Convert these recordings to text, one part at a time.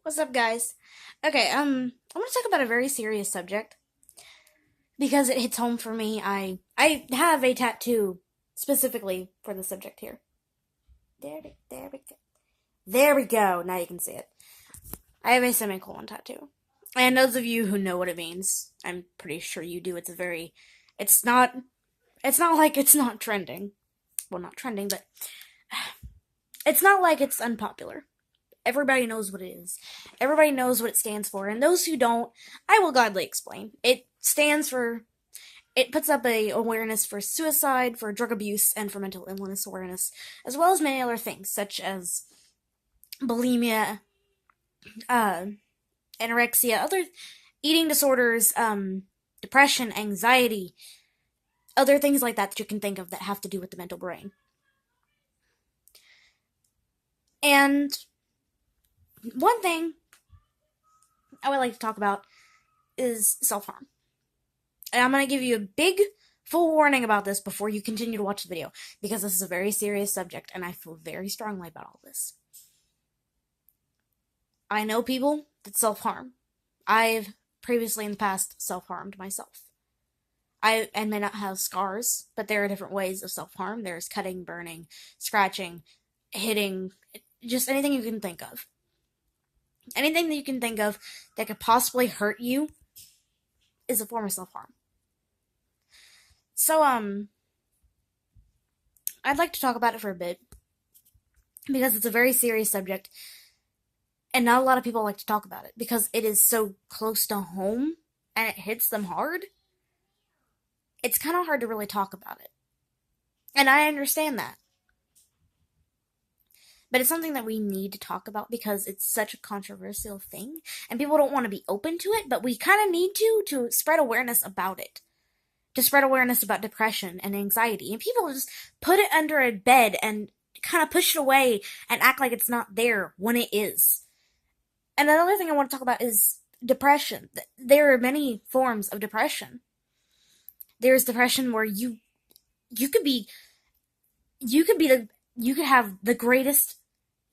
What's up, guys? Okay, I want to talk about a very serious subject because it hits home for me. I have a tattoo specifically for the subject here. There we go. There we go. Now you can see it. I have a semicolon tattoo, and those of you who know what it means, I'm pretty sure you do. It's not, it's not like it's not trending. Well, not trending, but it's not like it's unpopular. Everybody knows what it is. Everybody knows what it stands for. And those who don't, I will gladly explain. It puts up a awareness for suicide, for drug abuse, and for mental illness awareness, as well as many other things, such as bulimia, uh, anorexia, other eating disorders, depression, anxiety, other things like that you can think of that have to do with the mental brain. And one thing I would like to talk about is self-harm. And I'm going to give you a big, full warning about this before you continue to watch the video, because this is a very serious subject, and I feel very strongly about all this. I know people that self-harm. I've previously in the past self-harmed myself. I may not have scars, but there are different ways of self-harm. There's cutting, burning, scratching, hitting, just anything you can think of. Anything that you can think of that could possibly hurt you is a form of self-harm. So, I'd like to talk about it for a bit because it's a very serious subject, and not a lot of people like to talk about it because it is so close to home and it hits them hard. It's kind of hard to really talk about it, and I understand that. But it's something that we need to talk about because it's such a controversial thing, and people don't want to be open to it, but we kind of need to spread awareness about it. To spread awareness about depression and anxiety. And people just put it under a bed and kind of push it away and act like it's not there when it is. And another thing I want to talk about is depression. There are many forms of depression. There's depression where you could be you could have the greatest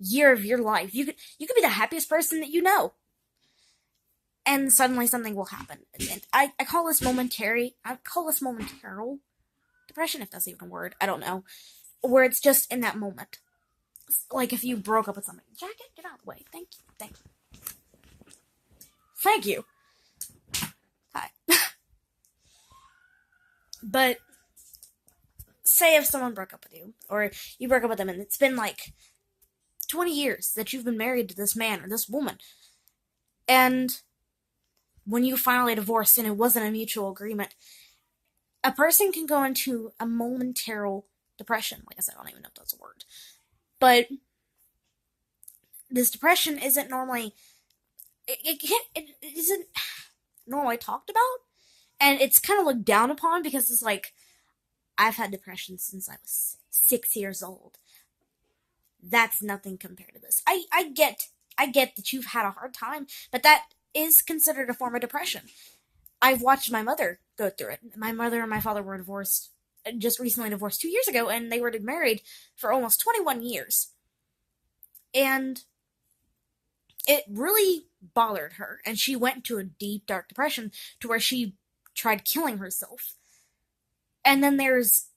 year of your life. You could be the happiest person that you know. And suddenly something will happen. And I call this momentary. I call this momental depression, if that's even a word. I don't know. Where it's just in that moment. Like if you broke up with somebody. Jacket, get out of the way. Thank you. Thank you. Thank you. Hi. But say if someone broke up with you, or you broke up with them, and it's been like 20 years that you've been married to this man or this woman, and when you finally divorce and it wasn't a mutual agreement, a person can go into a momentary depression. Like I said, I don't even know if that's a word. But this depression isn't normally, it isn't normally talked about. And it's kind of looked down upon because it's like, I've had depression since I was 6 years old. That's nothing compared to this. I get that you've had a hard time, but that is considered a form of depression. I've watched my mother go through it. My mother and my father were divorced, just recently divorced 2 years ago, and they were married for almost 21 years. And it really bothered her, and she went into a deep, dark depression to where she tried killing herself. And then there's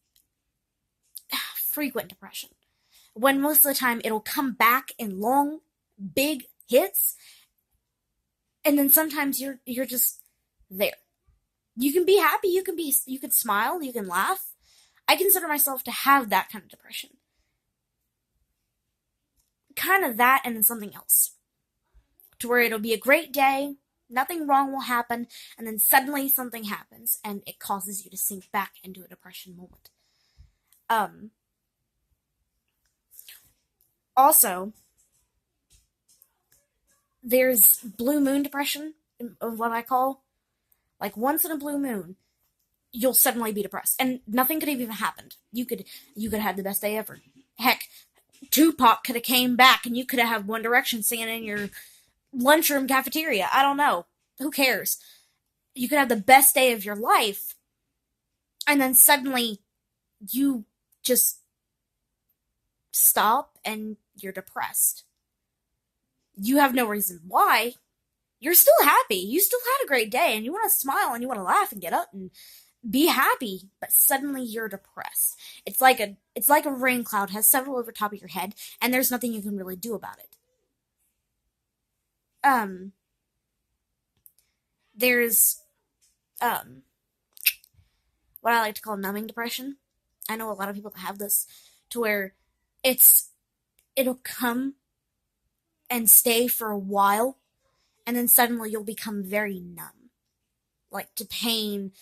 frequent depression, when most of the time it'll come back in long, big hits, and then sometimes you're just there. You can be happy, you can smile, you can laugh. I consider myself to have that kind of depression. Kind of that and then something else. To where it'll be a great day, nothing wrong will happen, and then suddenly something happens and it causes you to sink back into a depression moment. Also, there's blue moon depression, of what I call. Like, once in a blue moon, you'll suddenly be depressed. And nothing could have even happened. You could have the best day ever. Heck, Tupac could have came back and you could have had One Direction singing in your lunchroom cafeteria. I don't know. Who cares? You could have the best day of your life, and then suddenly you just stop and you're depressed. you have no reason why. You're still happy. You still had a great day and you want to smile and you want to laugh and get up and be happy, but suddenly you're depressed. It's like a rain cloud has settled over top of your head and there's nothing you can really do about it. Um there's um what I like to call numbing depression. I know a lot of people that have this to where it's it'll come and stay for a while and then suddenly you'll become very numb. Like to pain,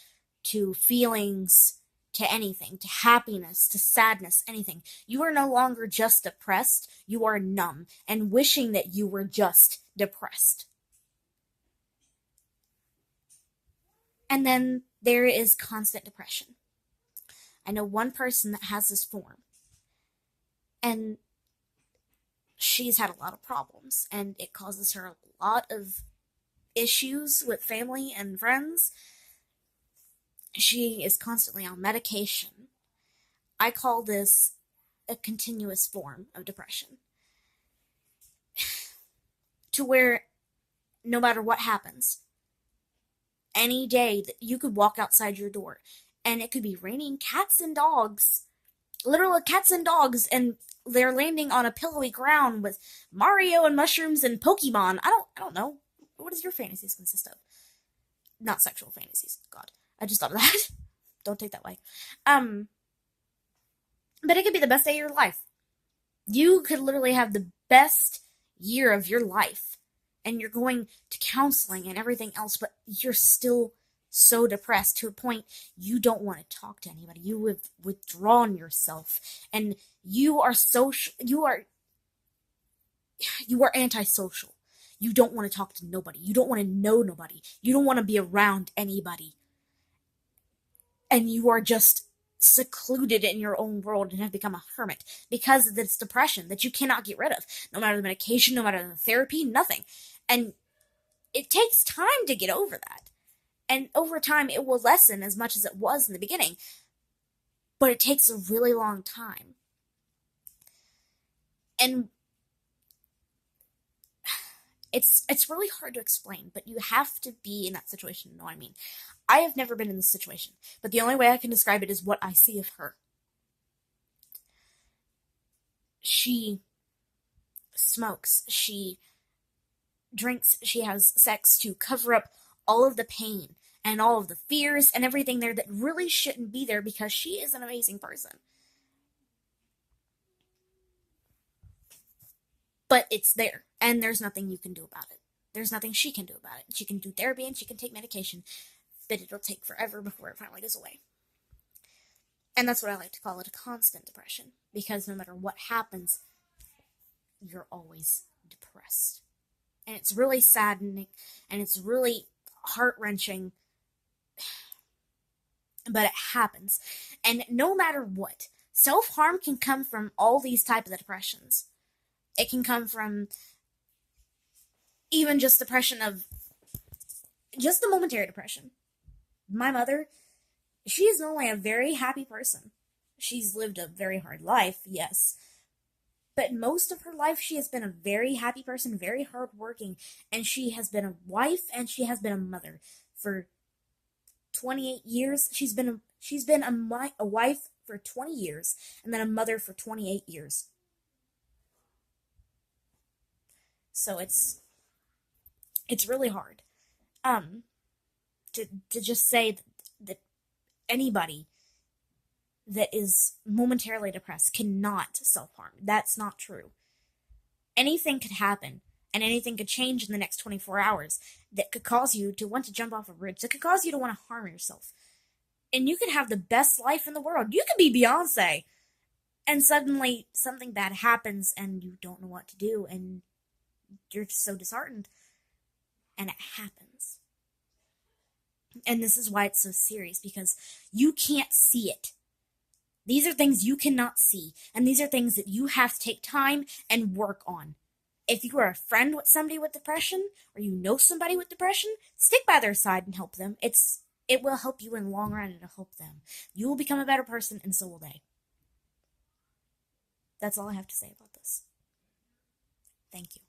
to feelings, to anything, to happiness, to sadness, anything. You are no longer just depressed, you are numb and wishing that you were just depressed. And then there is constant depression. I know one person that has this form, and she's had a lot of problems, and it causes her a lot of issues with family and friends. She is constantly on medication. I call this a continuous form of depression. To where no matter what happens, any day that you could walk outside your door and it could be raining cats and dogs, literal cats and dogs, and they're landing on a pillowy ground with Mario and mushrooms and Pokemon. I don't know. What does your fantasies consist of? Not sexual fantasies. God. I just thought of that. Don't take that way. Um, but it could be the best day of your life. You could literally have the best year of your life. And you're going to counseling and everything else, but you're still so depressed to a point you don't want to talk to anybody. You have withdrawn yourself. And you are social you are antisocial. You don't want to talk to nobody. You don't want to know nobody. You don't want to be around anybody. And you are just secluded in your own world and have become a hermit because of this depression that you cannot get rid of. No matter the medication, no matter the therapy, nothing. And it takes time to get over that. And over time, it will lessen as much as it was in the beginning. But it takes a really long time. And it's really hard to explain, but you have to be in that situation to know what I mean. I have never been in this situation, but the only way I can describe it is what I see of her. She smokes, she drinks, she has sex to cover up all of the pain and all of the fears and everything there that really shouldn't be there because she is an amazing person. But it's there, and there's nothing you can do about it. There's nothing she can do about it. She can do therapy and she can take medication, but it'll take forever before it finally goes away. And that's what I like to call it, a constant depression, because no matter what happens, you're always depressed. And it's really saddening, and it's really heart-wrenching, but it happens. And no matter what, self-harm can come from all these types of depressions. It can come from even just depression of just the momentary depression. My mother, she is not only a very happy person. She's lived a very hard life, yes. But most of her life, she has been a very happy person, very hardworking, and she has been a wife and she has been a mother for 28 years. She's been a wife for 20 years and then a mother for 28 years. So it's really hard um to just say that anybody that is momentarily depressed cannot self-harm. That's not true. Anything could happen and anything could change in the next 24 hours that could cause you to want to jump off a bridge, that could cause you to want to harm yourself. And you could have the best life in the world. You could be Beyonce. And suddenly something bad happens and you don't know what to do and you're just so disheartened. And it happens. And this is why it's so serious, because you can't see it. These are things you cannot see, and these are things that you have to take time and work on. If you are a friend with somebody with depression, or you know somebody with depression, stick by their side and help them. It will help you in the long run, and it'll help them. You will become a better person, and so will they. That's all I have to say about this. Thank you.